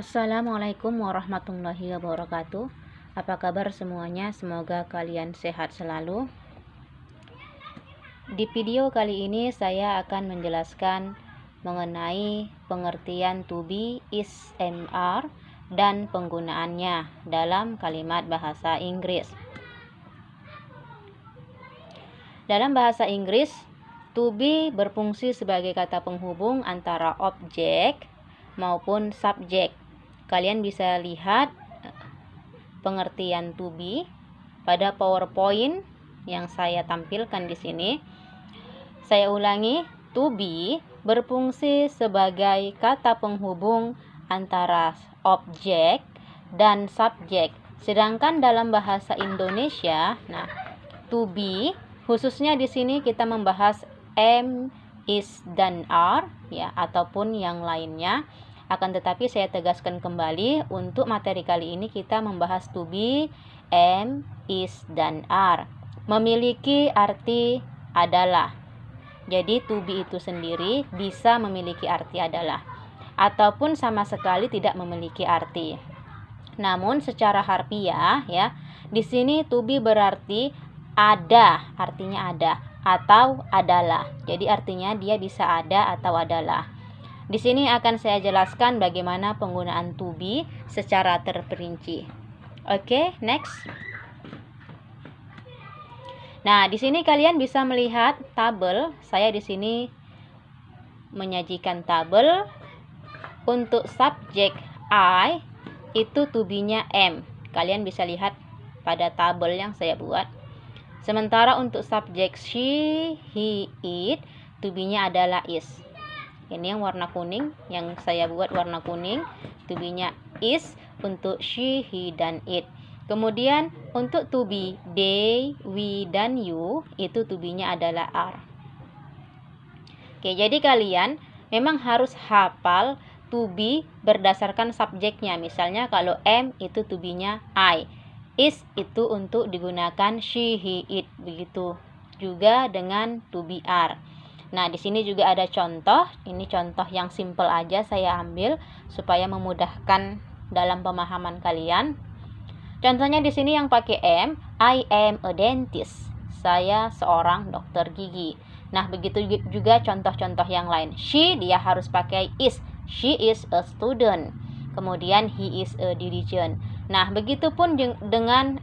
Assalamualaikum warahmatullahi wabarakatuh. Apa kabar semuanya? Semoga kalian sehat selalu. Di video kali ini saya akan menjelaskan mengenai pengertian to be, is, are, dan penggunaannya dalam kalimat bahasa Inggris. Dalam bahasa Inggris, to be berfungsi sebagai kata penghubung antara objek maupun subjek. Kalian bisa lihat pengertian to be pada PowerPoint yang saya tampilkan di sini. Saya ulangi, to be berfungsi sebagai kata penghubung antara objek dan subjek. Sedangkan dalam bahasa Indonesia, to be khususnya di sini kita membahas am, is, dan are ya, ataupun yang lainnya. Akan tetapi saya tegaskan kembali, untuk materi kali ini kita membahas to be, am, is, dan are. Memiliki arti adalah. Jadi to be itu sendiri bisa memiliki arti adalah, ataupun sama sekali tidak memiliki arti. Namun secara harfiah ya, di sini to be berarti ada, artinya ada, atau adalah. Jadi artinya dia bisa ada atau adalah. Di sini akan saya jelaskan bagaimana penggunaan to be secara terperinci. Oke, next. Nah, di sini kalian bisa melihat tabel. Saya di sini menyajikan tabel. Untuk subjek I itu to be-nya am. Kalian bisa lihat pada tabel yang saya buat. Sementara untuk subjek she, he, it, to be-nya adalah is. Ini yang warna kuning, yang saya buat warna kuning, to be-nya is untuk she, he, dan it. Kemudian untuk to be they, we, dan you, itu to be-nya adalah are. Oke, jadi kalian memang harus hafal to be berdasarkan subjeknya. Misalnya kalau am itu to be-nya I, is itu untuk digunakan she, he, it, begitu. Juga dengan to be are. Nah, di sini juga ada contoh. Ini contoh yang simple aja saya ambil supaya memudahkan dalam pemahaman kalian. Contohnya di sini yang pakai am, I am a dentist. Saya seorang dokter gigi. Nah, begitu juga contoh-contoh yang lain. She, dia harus pakai is. She is a student. Kemudian he is a dirigent. Nah, begitupun dengan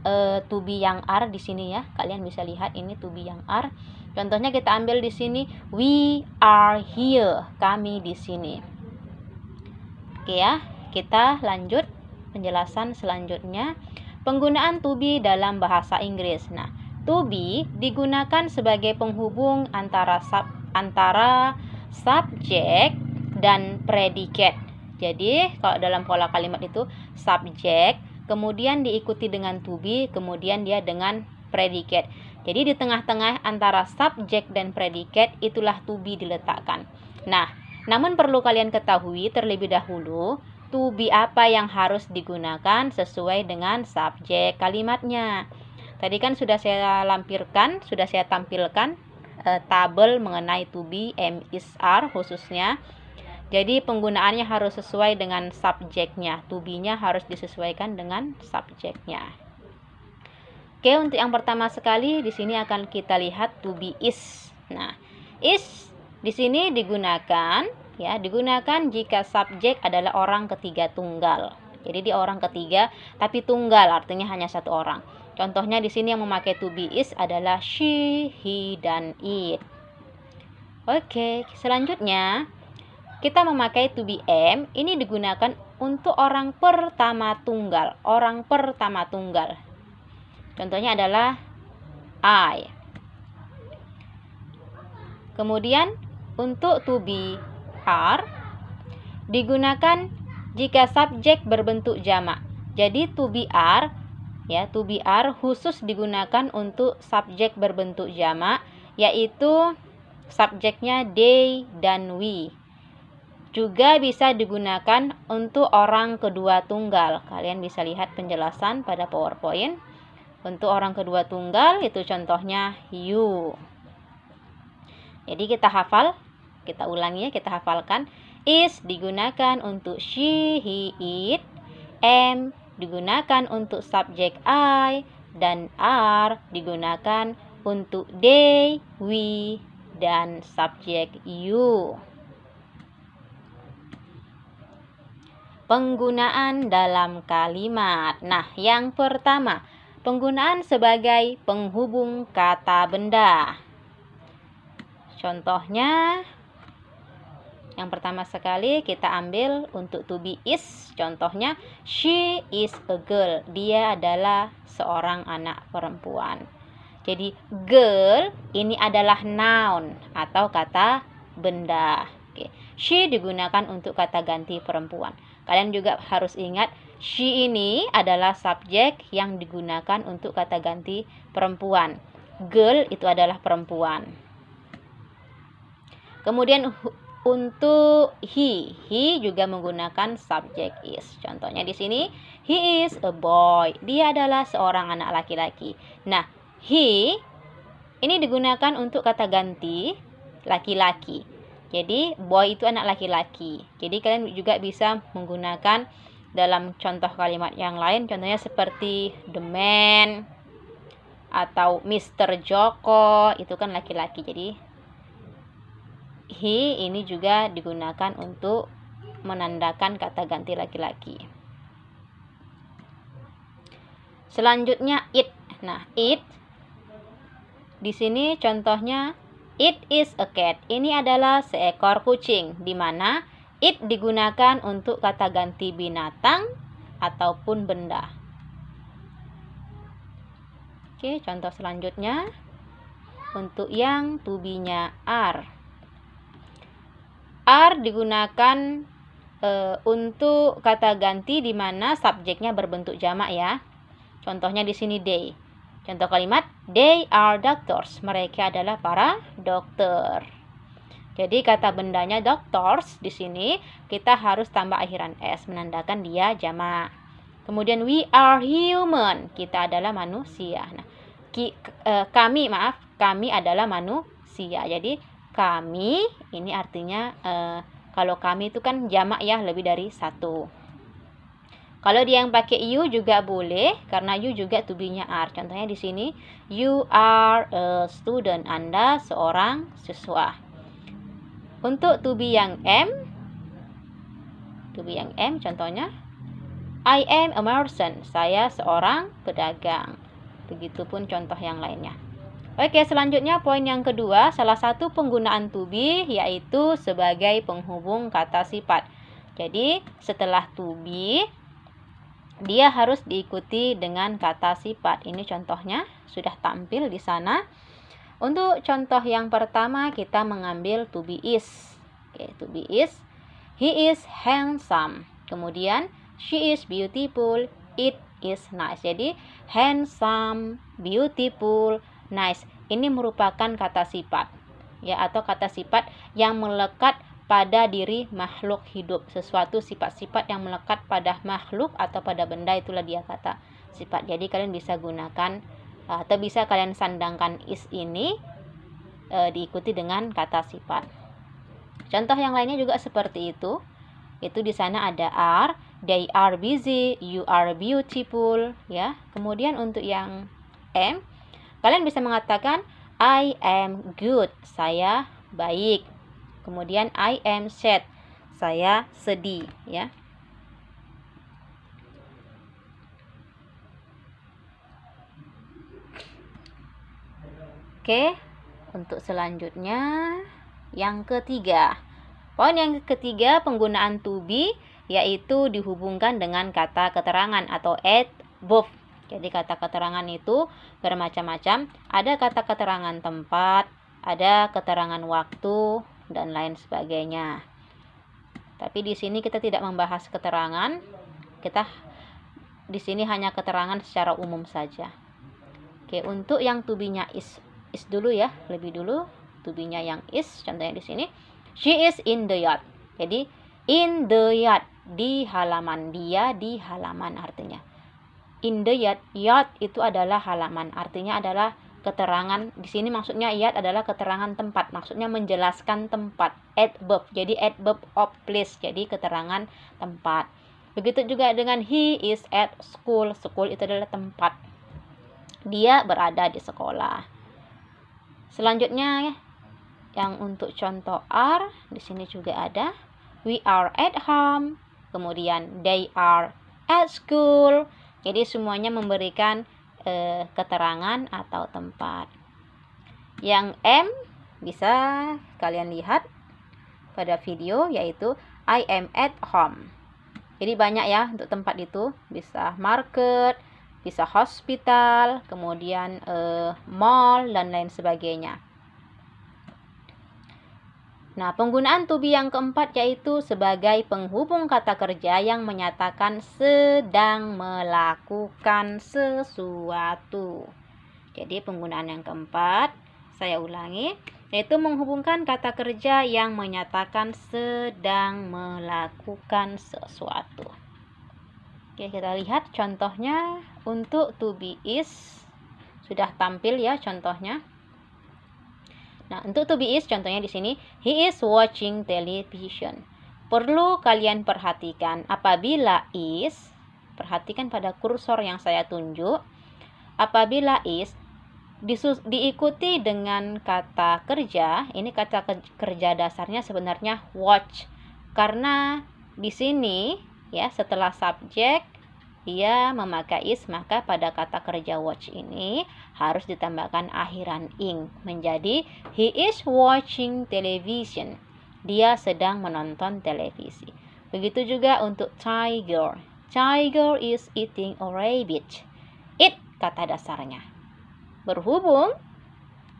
to be yang are di sini ya. Kalian bisa lihat ini to be yang are. Contohnya kita ambil di sini, we are here. Kami di sini. Oke ya, kita lanjut penjelasan selanjutnya. Penggunaan to be dalam bahasa Inggris. Nah, to be digunakan sebagai penghubung antara subjek dan predikat. Jadi, kalau dalam pola kalimat itu subjek, kemudian diikuti dengan to be, kemudian dia dengan predikat. Jadi di tengah-tengah antara subjek dan predikat itulah to be diletakkan. Nah, namun perlu kalian ketahui terlebih dahulu, to be apa yang harus digunakan sesuai dengan subjek kalimatnya. Tadi kan sudah saya lampirkan, sudah saya tampilkan tabel mengenai to be, am, is, are khususnya. Jadi penggunaannya harus sesuai dengan subjeknya. To be-nya harus disesuaikan dengan subjeknya. Oke, untuk yang pertama sekali di sini akan kita lihat to be is. Nah, is di sini digunakan jika subjek adalah orang ketiga tunggal. Jadi dia orang ketiga tapi tunggal, artinya hanya satu orang. Contohnya di sini yang memakai to be is adalah she, he, dan it. Oke, selanjutnya kita memakai to be am. Ini digunakan untuk orang pertama tunggal. Orang pertama tunggal. Contohnya adalah I. Kemudian untuk to be are digunakan jika subjek berbentuk jamak. Jadi to be are khusus digunakan untuk subjek berbentuk jamak, yaitu subjeknya they dan we. Juga bisa digunakan untuk orang kedua tunggal. Kalian bisa lihat penjelasan pada PowerPoint. Untuk orang kedua tunggal itu contohnya you. Jadi kita hafal, kita ulangi ya, kita hafalkan. Is digunakan untuk she, he, it. Am digunakan untuk subjek I. Dan are digunakan untuk they, we, dan subjek you. Penggunaan dalam kalimat. Nah, yang pertama, penggunaan sebagai penghubung kata benda. Contohnya, yang pertama sekali kita ambil untuk to be is. Contohnya, she is a girl. Dia adalah seorang anak perempuan. Jadi, girl ini adalah noun atau kata benda. Oke. She digunakan untuk kata ganti perempuan. Kalian juga harus ingat, she ini adalah subjek yang digunakan untuk kata ganti perempuan. Girl itu adalah perempuan. Kemudian untuk he juga menggunakan subjek is. Contohnya di sini, he is a boy. Dia adalah seorang anak laki-laki. Nah, he ini digunakan untuk kata ganti laki-laki. Jadi, boy itu anak laki-laki. Jadi, kalian juga bisa menggunakan dalam contoh kalimat yang lain. Contohnya seperti the man atau Mr. Joko. Itu kan laki-laki. Jadi, he ini juga digunakan untuk menandakan kata ganti laki-laki. Selanjutnya, it. Nah, it. Di sini contohnya, it is a cat. Ini adalah seekor kucing, di mana it digunakan untuk kata ganti binatang ataupun benda. Oke, contoh selanjutnya untuk yang to be-nya are. Are digunakan untuk kata ganti di mana subjeknya berbentuk jamak ya. Contohnya di sini they. Contoh kalimat, they are doctors. Mereka adalah para dokter. Jadi kata bendanya doctors di sini kita harus tambah akhiran s menandakan dia jamak. Kemudian we are human. Kita adalah manusia. Nah, kami adalah manusia. Jadi kami ini artinya kalau kami itu kan jamak ya, lebih dari satu. Kalau dia yang pakai you juga boleh, karena you juga to be-nya are. Contohnya di sini, you are a student. Anda seorang siswa. Untuk to be yang am, contohnya, I am a merchant. Saya seorang pedagang. Begitupun contoh yang lainnya. Oke, selanjutnya poin yang kedua, salah satu penggunaan to be yaitu sebagai penghubung kata sifat. Jadi, setelah to be, dia harus diikuti dengan kata sifat. Ini contohnya sudah tampil di sana. Untuk contoh yang pertama kita mengambil to be is. Oke, to be is. He is handsome. Kemudian she is beautiful. It is nice. Jadi handsome, beautiful, nice. Ini merupakan kata sifat. Ya, atau kata sifat yang melekat pada diri makhluk hidup. Sesuatu sifat-sifat yang melekat pada makhluk atau pada benda, itulah dia kata sifat. Jadi kalian bisa gunakan atau bisa kalian sandangkan is ini diikuti dengan kata sifat. Contoh yang lainnya juga seperti itu. Itu di sana ada are, they are busy, you are beautiful, ya. Kemudian untuk yang am, kalian bisa mengatakan I am good, saya baik. Kemudian I am sad, saya sedih, ya. Oke, untuk selanjutnya yang ketiga. Poin yang ketiga, penggunaan to be yaitu dihubungkan dengan kata keterangan atau adverb. Jadi kata keterangan itu bermacam-macam. Ada kata keterangan tempat, ada keterangan waktu, dan lain sebagainya. Tapi di sini kita tidak membahas keterangan. Kita di sini hanya keterangan secara umum saja. Oke, untuk yang to be-nya is dulu ya, lebih dulu to be-nya yang is. Contohnya di sini, she is in the yard. Jadi in the yard, di halaman. Dia di halaman artinya. In the yard, yard itu adalah halaman. Artinya adalah keterangan di sini maksudnya yat adalah keterangan tempat, maksudnya menjelaskan tempat. Adverb, jadi adverb of place, jadi keterangan tempat. Begitu juga dengan he is at school. School itu adalah tempat, dia berada di sekolah. Selanjutnya yang untuk contoh are, di sini juga ada we are at home, kemudian they are at school. Jadi semuanya memberikan keterangan atau tempat. Yang M bisa kalian lihat pada video, yaitu I am at home. Jadi banyak ya untuk tempat itu, bisa market, bisa hospital, kemudian mall dan lain sebagainya. Nah, penggunaan to be yang keempat yaitu sebagai penghubung kata kerja yang menyatakan sedang melakukan sesuatu. Jadi penggunaan yang keempat, saya ulangi, yaitu menghubungkan kata kerja yang menyatakan sedang melakukan sesuatu. Oke, kita lihat contohnya. Untuk to be is sudah tampil ya contohnya. Nah, untuk to be is contohnya di sini, he is watching television. Perlu kalian perhatikan apabila is, perhatikan pada kursor yang saya tunjuk. Apabila is diikuti dengan kata kerja, ini kata kerja dasarnya sebenarnya watch. Karena di sini ya setelah subjek dia memakai is, maka pada kata kerja watch ini harus ditambahkan akhiran ing menjadi he is watching television. Dia sedang menonton televisi. Begitu juga untuk tiger. Tiger is eating a rabbit. It kata dasarnya. Berhubung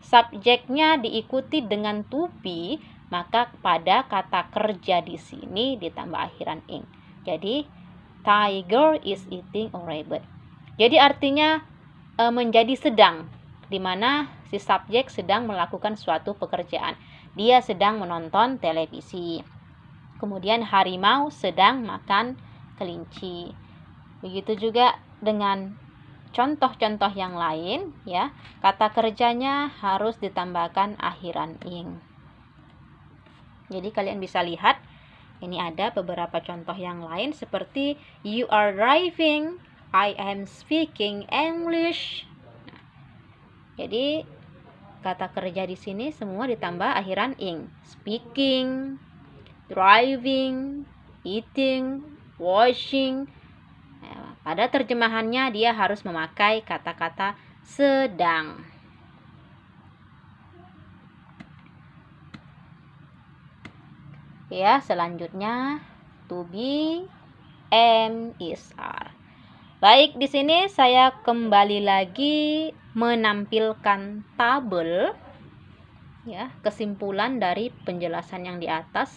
subjeknya diikuti dengan to be, maka pada kata kerja di sini ditambah akhiran ing. Jadi tiger is eating a rabbit. Jadi artinya menjadi sedang, di mana si subjek sedang melakukan suatu pekerjaan. Dia sedang menonton televisi. Kemudian harimau sedang makan kelinci. Begitu juga dengan contoh-contoh yang lain ya. Kata kerjanya harus ditambahkan akhiran ing. Jadi kalian bisa lihat ini ada beberapa contoh yang lain seperti you are driving, I am speaking English. Nah, jadi kata kerja di sini semua ditambah akhiran ing. Speaking, driving, eating, washing. Nah, pada terjemahannya dia harus memakai kata-kata sedang. Ya, selanjutnya to be, am, is, are. Baik, di sini saya kembali lagi menampilkan tabel ya, kesimpulan dari penjelasan yang di atas.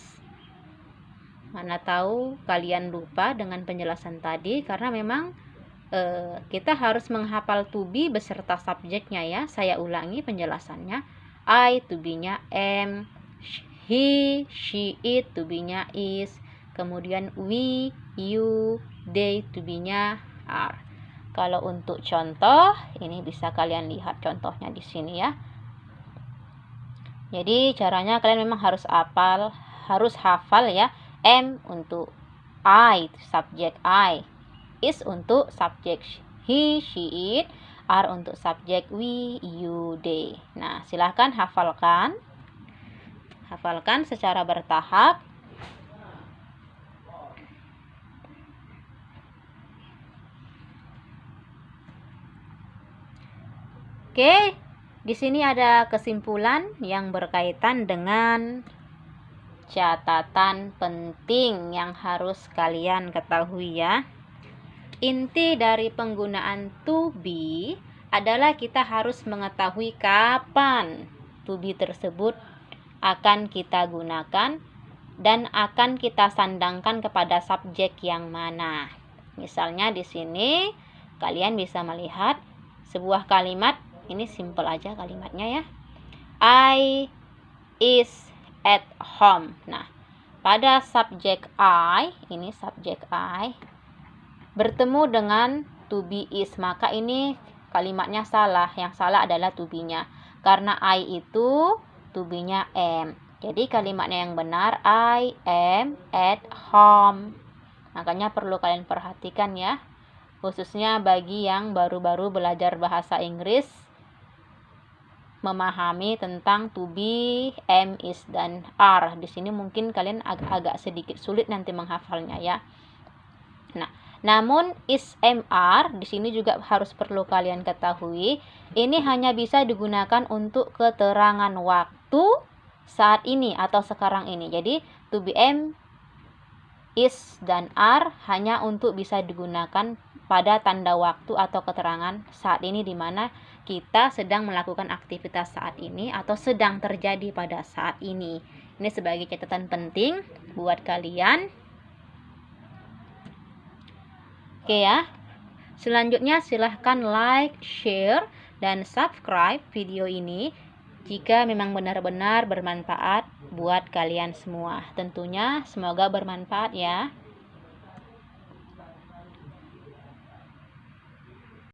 Mana tahu kalian lupa dengan penjelasan tadi, karena memang kita harus menghafal to be beserta subjeknya ya. Saya ulangi penjelasannya. I to be-nya am, he, she, it to be-nya is, kemudian we, you, they to be-nya are. Kalau untuk contoh, ini bisa kalian lihat contohnya di sini ya. Jadi caranya kalian memang harus hafal ya. Am untuk I, subjek I, is untuk subjek he, she, it, are untuk subjek we, you, they. Nah, silahkan hafalkan secara bertahap. Oke, di sini ada kesimpulan yang berkaitan dengan catatan penting yang harus kalian ketahui ya. Inti dari penggunaan to be adalah kita harus mengetahui kapan to be tersebut akan kita gunakan dan akan kita sandangkan kepada subjek yang mana. Misalnya di sini kalian bisa melihat sebuah kalimat, ini simple aja kalimatnya ya. I is at home. Nah, pada subjek I, ini subjek I bertemu dengan to be is, maka ini kalimatnya salah. Yang salah adalah to be-nya. Karena I itu to be-nya am. Jadi kalimatnya yang benar, I am at home. Makanya perlu kalian perhatikan ya. Khususnya bagi yang baru-baru belajar bahasa Inggris, memahami tentang to be, am, is, dan are. Di sini mungkin kalian agak sedikit sulit nanti menghafalnya ya. Nah, namun is, am, are di sini juga harus perlu kalian ketahui, ini hanya bisa digunakan untuk keterangan waktu saat ini atau sekarang ini. Jadi to be, am, is, dan are hanya untuk bisa digunakan pada tanda waktu atau keterangan saat ini, di mana kita sedang melakukan aktivitas saat ini atau sedang terjadi pada saat ini. Ini sebagai catatan penting buat kalian. Oke ya. Selanjutnya silahkan like, share, dan subscribe video ini jika memang benar-benar bermanfaat buat kalian semua. Tentunya semoga bermanfaat ya.